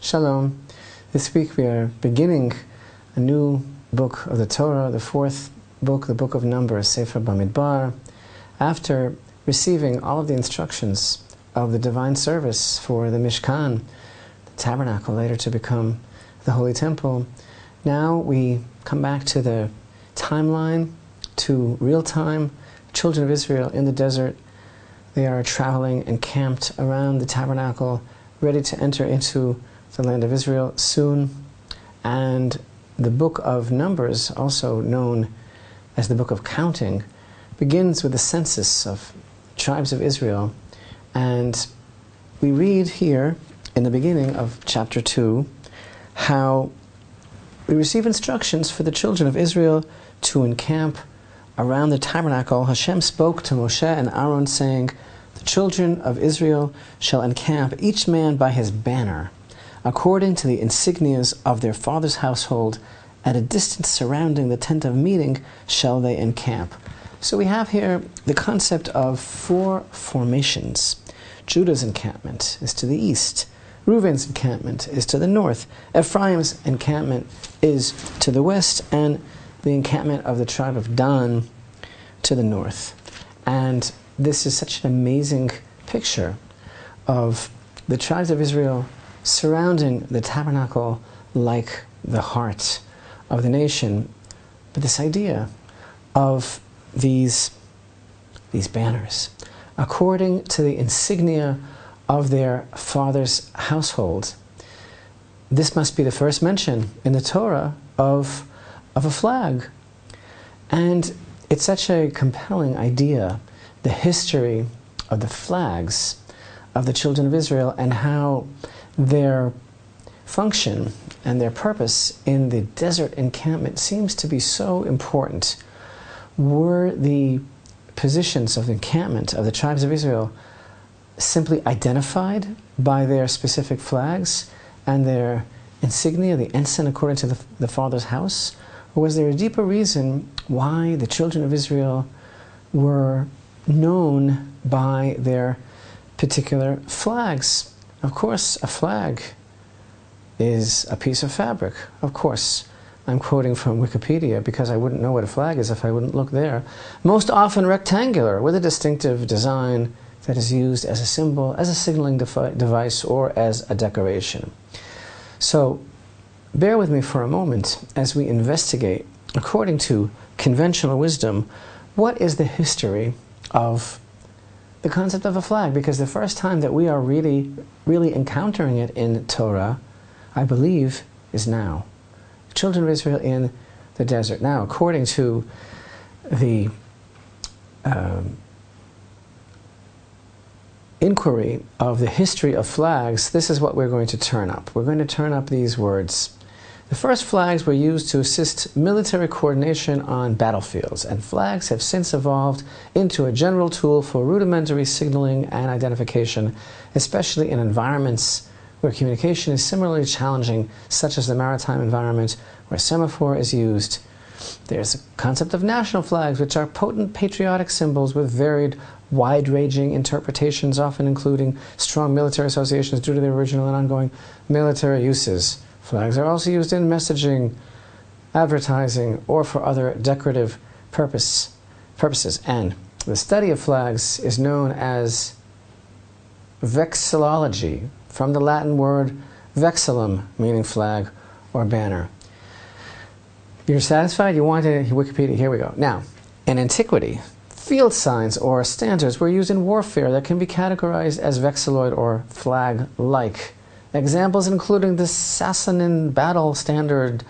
Shalom. This week we are beginning a new book of the Torah, the fourth book, the book of Numbers, Sefer BaMidbar, after receiving all of the instructions of the divine service for the Mishkan, the tabernacle, later to become the Holy Temple. Now we come back to the timeline, to real time. Children of Israel in the desert, they are traveling encamped around the tabernacle, ready to enter into the land of Israel soon. And the book of Numbers, also known as the book of counting, begins with the census of tribes of Israel. And we read here in the beginning of chapter 2 how we receive instructions for the children of Israel to encamp around the tabernacle. Hashem spoke to Moshe and Aaron, saying, "The children of Israel shall encamp, each man by his banner, according to the insignias of their father's household. At a distance surrounding the tent of meeting shall they encamp." So we have here the concept of four formations. Judah's encampment is to the east. Reuben's encampment is to the north. Ephraim's encampment is to the west, and the encampment of the tribe of Dan to the north. And this is such an amazing picture of the tribes of Israel surrounding the tabernacle like the heart of the nation. But this idea of these banners, according to the insignia of their father's household, this must be the first mention in the Torah of a flag. And it's such a compelling idea, the history of the flags of the children of Israel and how their function and their purpose in the desert encampment seems to be so important. Were the positions of the encampment of the tribes of Israel simply identified by their specific flags and their insignia, the ensign according to the father's house? Or was there a deeper reason why the children of Israel were known by their particular flags? Of course, a flag is a piece of fabric. Of course, I'm quoting from Wikipedia because I wouldn't know what a flag is if I wouldn't look there. Most often rectangular, with a distinctive design that is used as a symbol, as a signaling device, or as a decoration. So, bear with me for a moment as we investigate, according to conventional wisdom, what is the history of the concept of a flag? Because the first time that we are really encountering it in Torah, I believe, is now. Children of Israel in the desert. Now, according to the inquiry of the history of flags, this is what we're going to turn up. We're going to turn up these words. The first flags were used to assist military coordination on battlefields, and flags have since evolved into a general tool for rudimentary signaling and identification, especially in environments where communication is similarly challenging, such as the maritime environment where semaphore is used. There's a concept of national flags, which are potent patriotic symbols with varied, wide-ranging interpretations, often including strong military associations due to their original and ongoing military uses. Flags are also used in messaging, advertising, or for other decorative purposes. And the study of flags is known as vexillology, from the Latin word vexillum, meaning flag or banner. You're satisfied? You want to Wikipedia? Here we go. Now, in antiquity, field signs or standards were used in warfare that can be categorized as vexilloid or flag-like. Examples including the Sassanid battle standard,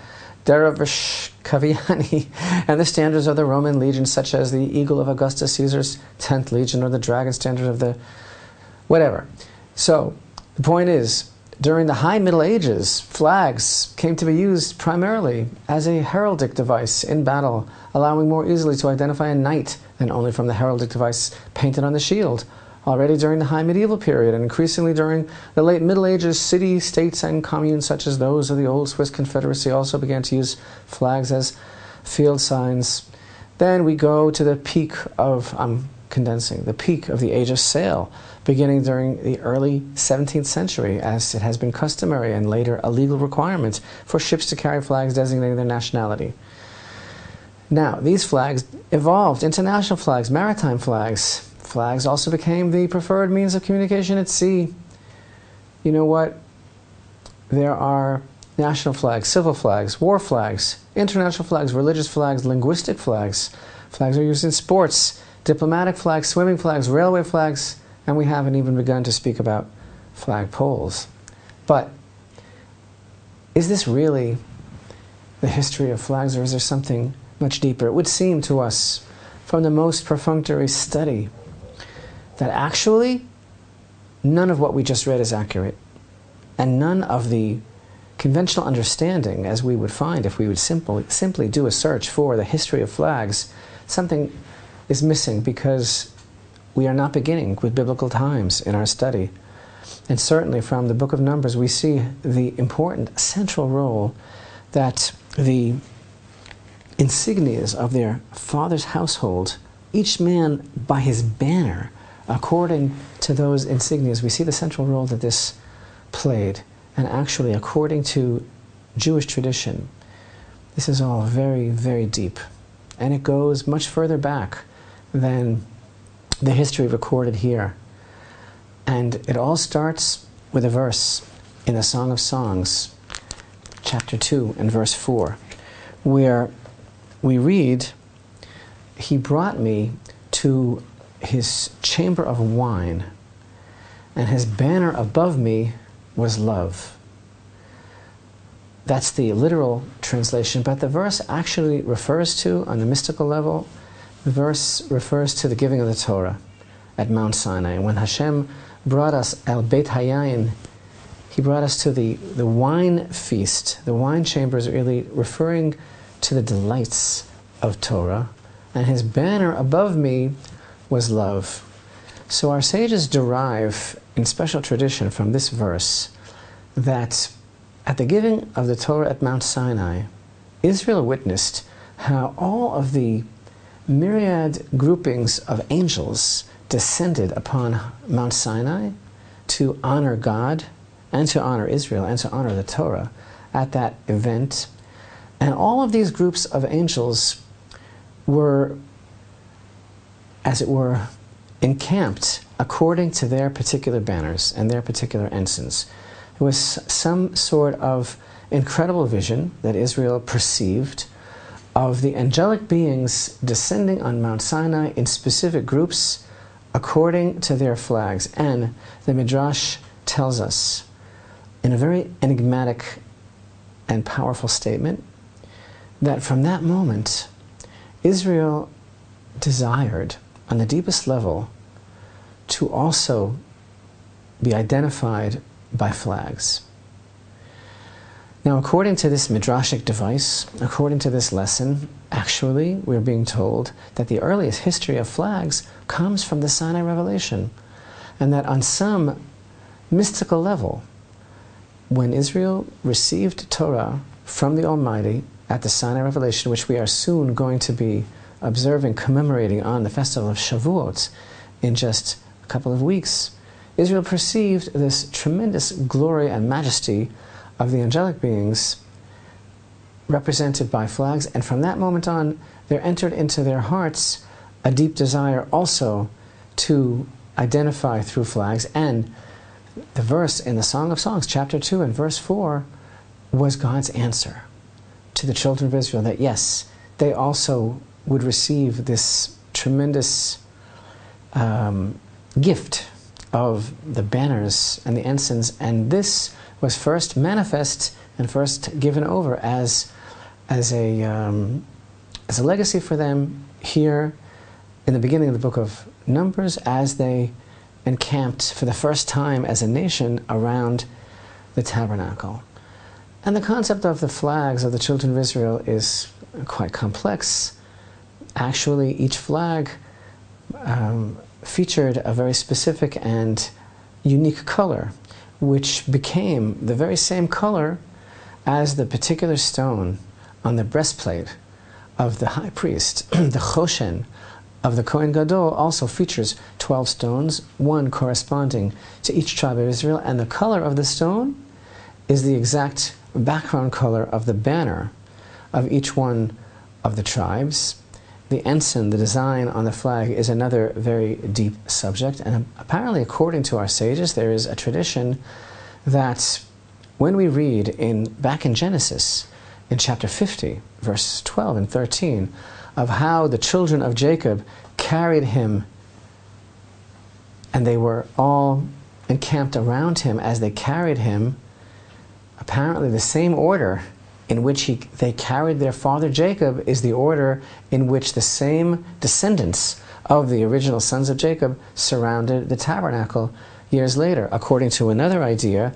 Dervish Kaviani, and the standards of the Roman legions, such as the Eagle of Augustus Caesar's 10th Legion or the Dragon standard of the whatever. So, the point is, during the High Middle Ages, flags came to be used primarily as a heraldic device in battle, allowing more easily to identify a knight than only from the heraldic device painted on the shield. Already during the High Medieval period, and increasingly during the late Middle Ages, cities, states, and communes such as those of the old Swiss Confederacy also began to use flags as field signs. Then we go to the peak of, I'm condensing, the peak of the age of sail, beginning during the early 17th century, as it has been customary and later a legal requirement for ships to carry flags designating their nationality. Now, these flags evolved into national flags, maritime flags. Flags also became the preferred means of communication at sea. You know what? There are national flags, civil flags, war flags, international flags, religious flags, linguistic flags. Flags are used in sports, diplomatic flags, swimming flags, railway flags, and we haven't even begun to speak about flag poles. But is this really the history of flags, or is there something much deeper? It would seem to us, from the most perfunctory study, that actually none of what we just read is accurate, and none of the conventional understanding, as we would find if we would simply do a search for the history of flags, something is missing, because we are not beginning with biblical times in our study. And certainly from the book of Numbers we see the important central role that the insignias of their father's household, each man by his banner, according to those insignias, we see the central role that this played. And actually, according to Jewish tradition, this is all very, very deep. And it goes much further back than the history recorded here. And it all starts with a verse in the Song of Songs, chapter 2 and verse 4, where we read, "He brought me to his chamber of wine, and his banner above me was love." That's the literal translation, but the verse actually refers to, on the mystical level, the verse refers to the giving of the Torah at Mount Sinai. When Hashem brought us al Beit Hayayin, he brought us to the wine feast. The wine chamber is really referring to the delights of Torah, and his banner above me was love. So our sages derive in special tradition from this verse that at the giving of the Torah at Mount Sinai, Israel witnessed how all of the myriad groupings of angels descended upon Mount Sinai to honor God and to honor Israel and to honor the Torah at that event. And all of these groups of angels were, as it were, encamped according to their particular banners and their particular ensigns. It was some sort of incredible vision that Israel perceived of the angelic beings descending on Mount Sinai in specific groups according to their flags. And the Midrash tells us, in a very enigmatic and powerful statement, that from that moment, Israel desired, on the deepest level, to also be identified by flags. Now, according to this midrashic device, according to this lesson, actually, we're being told that the earliest history of flags comes from the Sinai revelation, and that on some mystical level, when Israel received Torah from the Almighty at the Sinai revelation, which we are soon going to be observing, commemorating on the festival of Shavuot in just a couple of weeks, Israel perceived this tremendous glory and majesty of the angelic beings represented by flags, and from that moment on, there entered into their hearts a deep desire also to identify through flags. And the verse in the Song of Songs, chapter 2 and verse 4, was God's answer to the children of Israel, that yes, they also would receive this tremendous gift of the banners and the ensigns, and this was first manifest and first given over as a legacy for them here in the beginning of the book of Numbers, as they encamped for the first time as a nation around the tabernacle. And the concept of the flags of the children of Israel is quite complex. Actually, each flag featured a very specific and unique color, which became the very same color as the particular stone on the breastplate of the high priest, the choshen of the Kohen Gadol also features 12 stones, one corresponding to each tribe of Israel, and the color of the stone is the exact background color of the banner of each one of the tribes. The ensign, the design on the flag, is another very deep subject, and apparently, according to our sages, there is a tradition that when we read back in Genesis, in chapter 50, verses 12 and 13, of how the children of Jacob carried him, and they were all encamped around him as they carried him, apparently the same order in which they carried their father Jacob is the order in which the same descendants of the original sons of Jacob surrounded the tabernacle years later. According to another idea,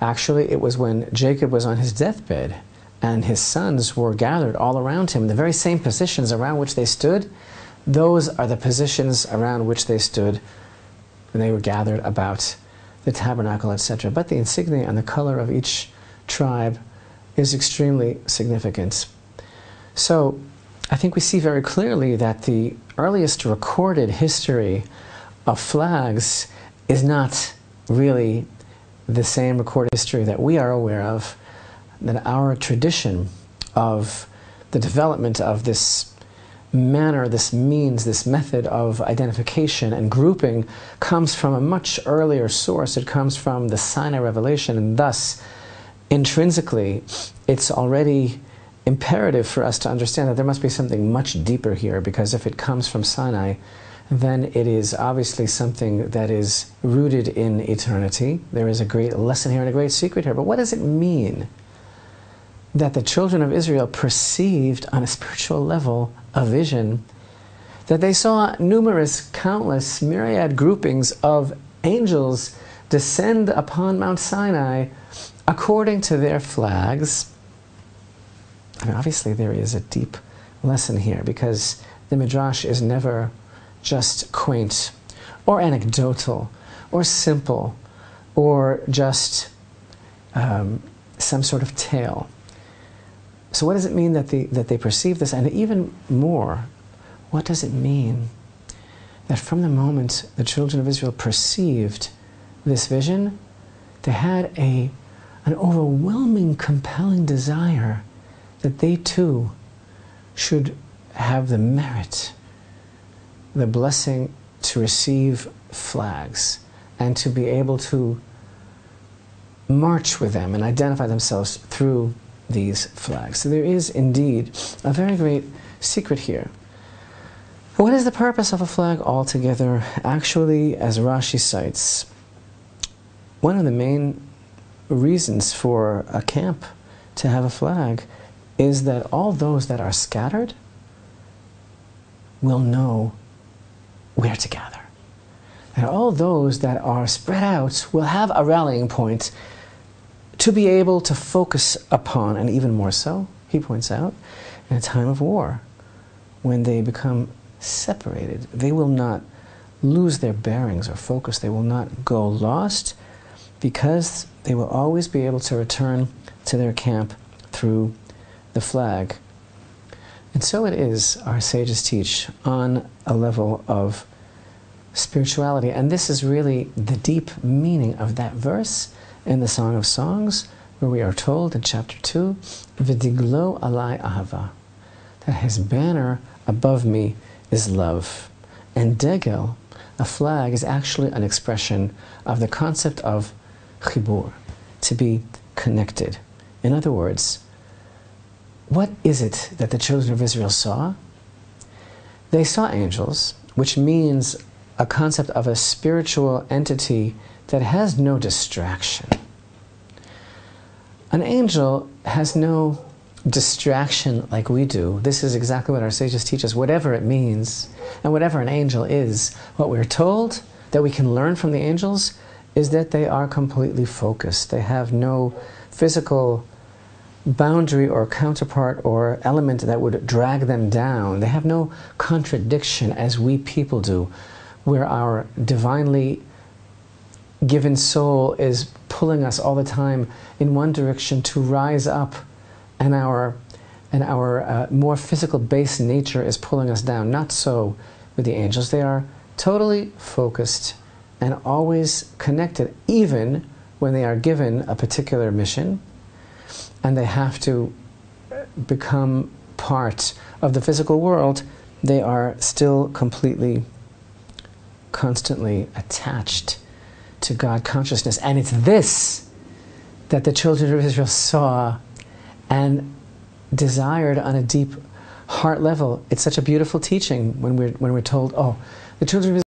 actually it was when Jacob was on his deathbed and his sons were gathered all around him. The very same positions around which they stood, those are the positions around which they stood when they were gathered about the tabernacle, etc. But the insignia and the color of each tribe is extremely significant. So I think we see very clearly that the earliest recorded history of flags is not really the same recorded history that we are aware of, that our tradition of the development of this manner, this means, this method of identification and grouping comes from a much earlier source. It comes from the Sinai revelation, and thus intrinsically it's already imperative for us to understand that there must be something much deeper here, because if it comes from Sinai, then it is obviously something that is rooted in eternity. There is a great lesson here and a great secret here. But what does it mean that the children of Israel perceived on a spiritual level a vision, that they saw numerous, countless, myriad groupings of angels descend upon Mount Sinai according to their flags? I mean, obviously there is a deep lesson here, because the Midrash is never just quaint or anecdotal or simple or just some sort of tale. So what does it mean that they perceive this? And even more, what does it mean that from the moment the children of Israel perceived this vision, they had an overwhelming, compelling desire that they too should have the merit, the blessing to receive flags and to be able to march with them and identify themselves through these flags. So there is indeed a very great secret here. What is the purpose of a flag altogether? Actually, as Rashi cites, one of the main reasons for a camp to have a flag is that all those that are scattered will know where to gather. And all those that are spread out will have a rallying point to be able to focus upon, and even more so, he points out, in a time of war, when they become separated, they will not lose their bearings or focus. They will not go lost, because they will always be able to return to their camp through the flag. And so it is, our sages teach, on a level of spirituality. And this is really the deep meaning of that verse in the Song of Songs, where we are told in chapter 2, V'diglo alai ahava, that his banner above me is love. And degel, a flag, is actually an expression of the concept of chibur, to be connected. In other words, what is it that the children of Israel saw? They saw angels, which means a concept of a spiritual entity that has no distraction. An angel has no distraction like we do. This is exactly what our sages teach us, whatever it means, and whatever an angel is. What we're told that we can learn from the angels is that they are completely focused. They have no physical boundary or counterpart or element that would drag them down. They have no contradiction as we people do, where our divinely given soul is pulling us all the time in one direction to rise up, and our more physical base nature is pulling us down. Not so with the angels. They are totally focused and always connected, even when they are given a particular mission and they have to become part of the physical world. They are still completely, constantly attached to God consciousness. And it's this that the children of Israel saw and desired on a deep heart level. It's such a beautiful teaching when we're told, oh, the children of Israel